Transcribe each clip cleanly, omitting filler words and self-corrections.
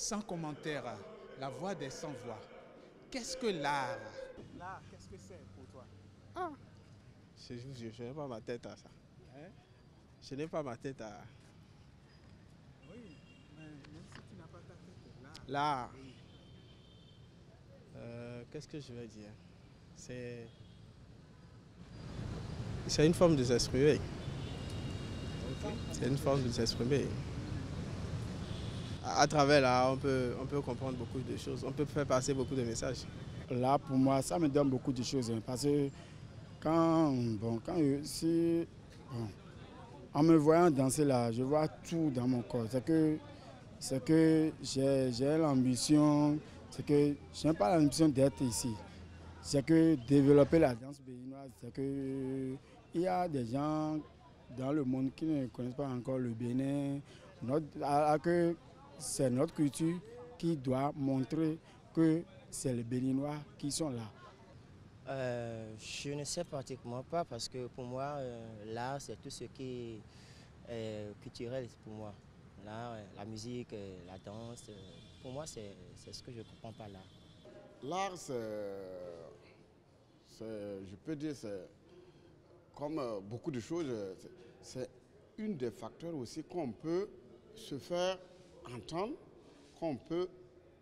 Sans commentaire, la voix des sans-voix. Qu'est-ce que l'art? L'art, qu'est-ce que c'est pour toi? Ah, je n'ai pas ma tête à ça. Hein? Je n'ai pas ma tête à... Oui, mais même si tu n'as pas ta tête, l'art. L'art. Oui. Qu'est-ce que je vais dire? C'est une forme de s'exprimer. Okay. C'est une forme de s'exprimer. À travers l'art, on peut comprendre beaucoup de choses. On peut faire passer beaucoup de messages. Là, pour moi, ça me donne beaucoup de choses. Parce que en me voyant danser là, je vois tout dans mon corps. C'est que j'ai l'ambition, c'est que je n'ai pas l'ambition d'être ici. C'est que développer la danse béninoise, c'est que il y a des gens dans le monde qui ne connaissent pas encore le Bénin, que c'est notre culture qui doit montrer que c'est les Béninois qui sont là. Je ne sais pratiquement pas parce que pour moi, l'art, c'est tout ce qui est culturel pour moi. L'art, la musique, la danse, pour moi, c'est ce que je ne comprends pas là. L'art, je peux dire, c'est comme beaucoup de choses, c'est une des facteurs aussi qu'on peut se faire entendre, qu'on peut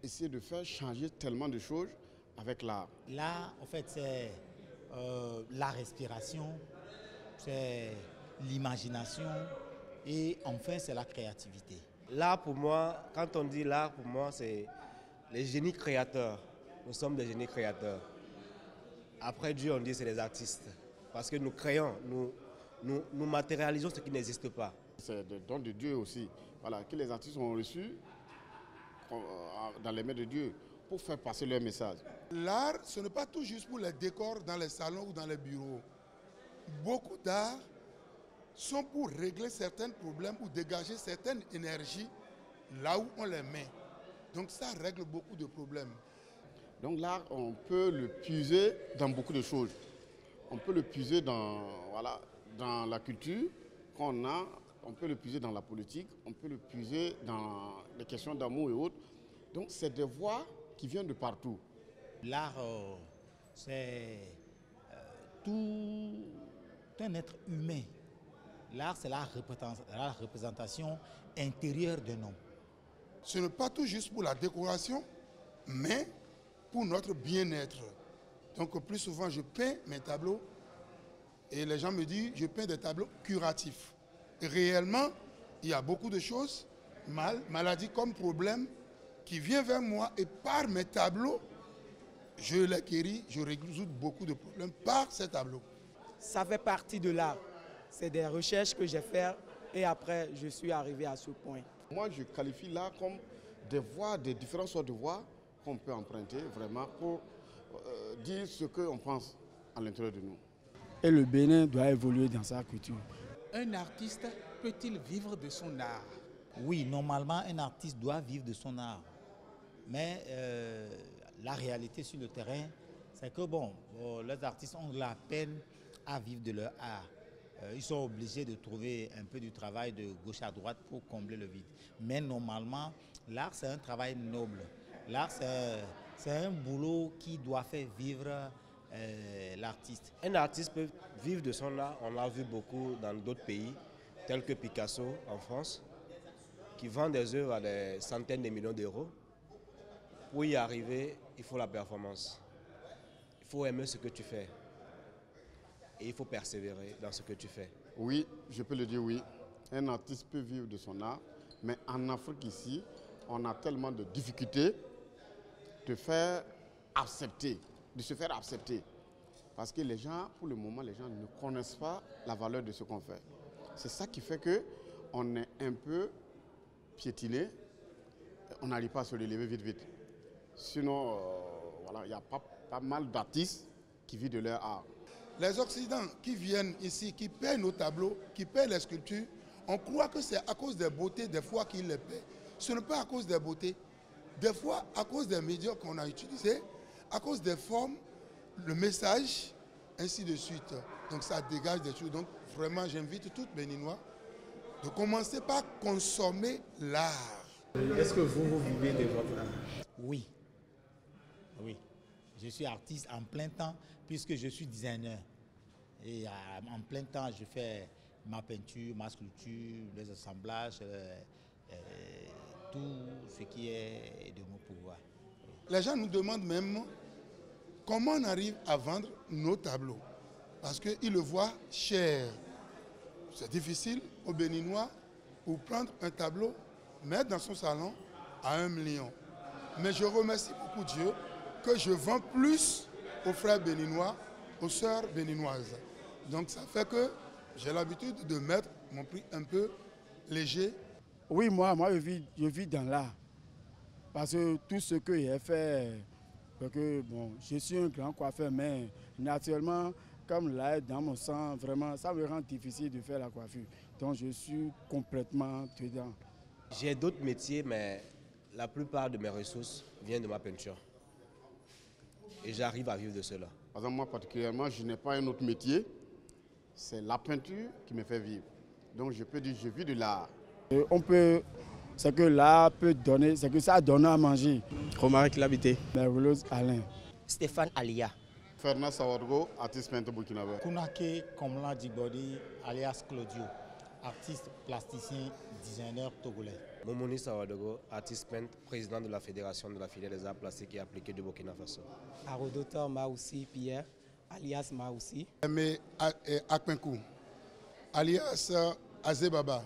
essayer de faire changer tellement de choses avec l'art. L'art, en fait, c'est la respiration, c'est l'imagination et enfin, c'est la créativité. L'art, pour moi, quand on dit l'art, pour moi, c'est les génies créateurs. Nous sommes des génies créateurs. Après Dieu, on dit c'est les artistes. Parce que nous créons, nous matérialisons ce qui n'existe pas. C'est le don de Dieu aussi, voilà, que les artistes ont reçu dans les mains de Dieu pour faire passer leur message. L'art, ce n'est pas tout juste pour les décors dans les salons ou dans les bureaux. Beaucoup d'arts sont pour régler certains problèmes ou dégager certaines énergies là où on les met. Donc ça règle beaucoup de problèmes. Donc l'art, on peut le puiser dans beaucoup de choses. On peut le puiser dans la culture qu'on a, on peut le puiser dans la politique, on peut le puiser dans les questions d'amour et autres. Donc c'est des voix qui viennent de partout. L'art, c'est tout un être humain. L'art, c'est la représentation intérieure d'un homme. Ce n'est pas tout juste pour la décoration, mais pour notre bien-être. Donc plus souvent, je peins mes tableaux et les gens me disent, je peins des tableaux curatifs. Et réellement, il y a beaucoup de choses, maladies comme problèmes, qui viennent vers moi et par mes tableaux, je les guéris, je résous beaucoup de problèmes par ces tableaux. Ça fait partie de l'art. C'est des recherches que j'ai faites et après, je suis arrivé à ce point. Moi, je qualifie l'art comme des voix, des différentes sortes de voix qu'on peut emprunter vraiment pour dire ce qu'on pense à l'intérieur de nous. Et le Bénin doit évoluer dans sa culture. Un artiste peut-il vivre de son art? Oui, normalement, un artiste doit vivre de son art. Mais la réalité sur le terrain, c'est que les artistes ont de la peine à vivre de leur art. Ils sont obligés de trouver un peu du travail de gauche à droite pour combler le vide. Mais normalement, l'art, c'est un travail noble. L'art, c'est un boulot qui doit faire vivre l'artiste. Un artiste peut vivre de son art, on l'a vu beaucoup dans d'autres pays, tels que Picasso en France, qui vend des œuvres à des centaines de millions d'euros. Pour y arriver, il faut la performance. Il faut aimer ce que tu fais. Et il faut persévérer dans ce que tu fais. Oui, je peux le dire oui. Un artiste peut vivre de son art, mais en Afrique ici, on a tellement de difficultés de se faire accepter. Parce que les gens, pour le moment, les gens ne connaissent pas la valeur de ce qu'on fait. C'est ça qui fait qu'on est un peu piétiné, on n'arrive pas à se relever vite. Sinon, il y a pas mal d'artistes qui vivent de leur art. Les Occidentaux qui viennent ici, qui paient nos tableaux, qui paient les sculptures, on croit que c'est à cause des beautés des fois qu'ils les paient. Ce n'est pas à cause des beautés. Des fois, à cause des médias qu'on a utilisés, à cause des formes, le message, ainsi de suite. Donc ça dégage des choses. Donc vraiment, j'invite tous les Béninois de commencer par consommer l'art. Est-ce que vous vivez de votre art? Oui. Oui. Je suis artiste en plein temps puisque je suis designer. Et en plein temps, je fais ma peinture, ma sculpture, les assemblages, tout ce qui est de mon pouvoir. Les gens nous demandent même comment on arrive à vendre nos tableaux. Parce qu'ils le voient cher. C'est difficile aux Béninois pour prendre un tableau, mettre dans son salon à 1 million. Mais je remercie beaucoup Dieu que je vends plus aux frères béninois, aux sœurs béninoises. Donc ça fait que j'ai l'habitude de mettre mon prix un peu léger. Oui, moi je vis dans l'art. Parce que tout ce que j'ai fait, parce que bon, je suis un grand coiffeur, mais naturellement, comme l'art est dans mon sang, vraiment, ça me rend difficile de faire la coiffure. Donc je suis complètement dedans. J'ai d'autres métiers, mais la plupart de mes ressources viennent de ma peinture. Et j'arrive à vivre de cela. Par exemple, moi particulièrement, je n'ai pas un autre métier. C'est la peinture qui me fait vivre. Donc je peux dire que je vis de l'art. C'est que l'art peut donner, c'est que ça donne à manger. Romaric Labité. Merveilleuse Alain. Stéphane Alia. Fernand Sawadgo, artiste peintre burkinabé. Kounake Komla Djibodi, alias Claudio, artiste plasticien, designer togolais. Momoni Sawadogo, artiste peintre, président de la Fédération de la filière des arts plastiques et appliqués du Burkina Faso. Arodotor Maoussi Pierre, alias Maoussi. Mais Akpenkou, alias Azebaba.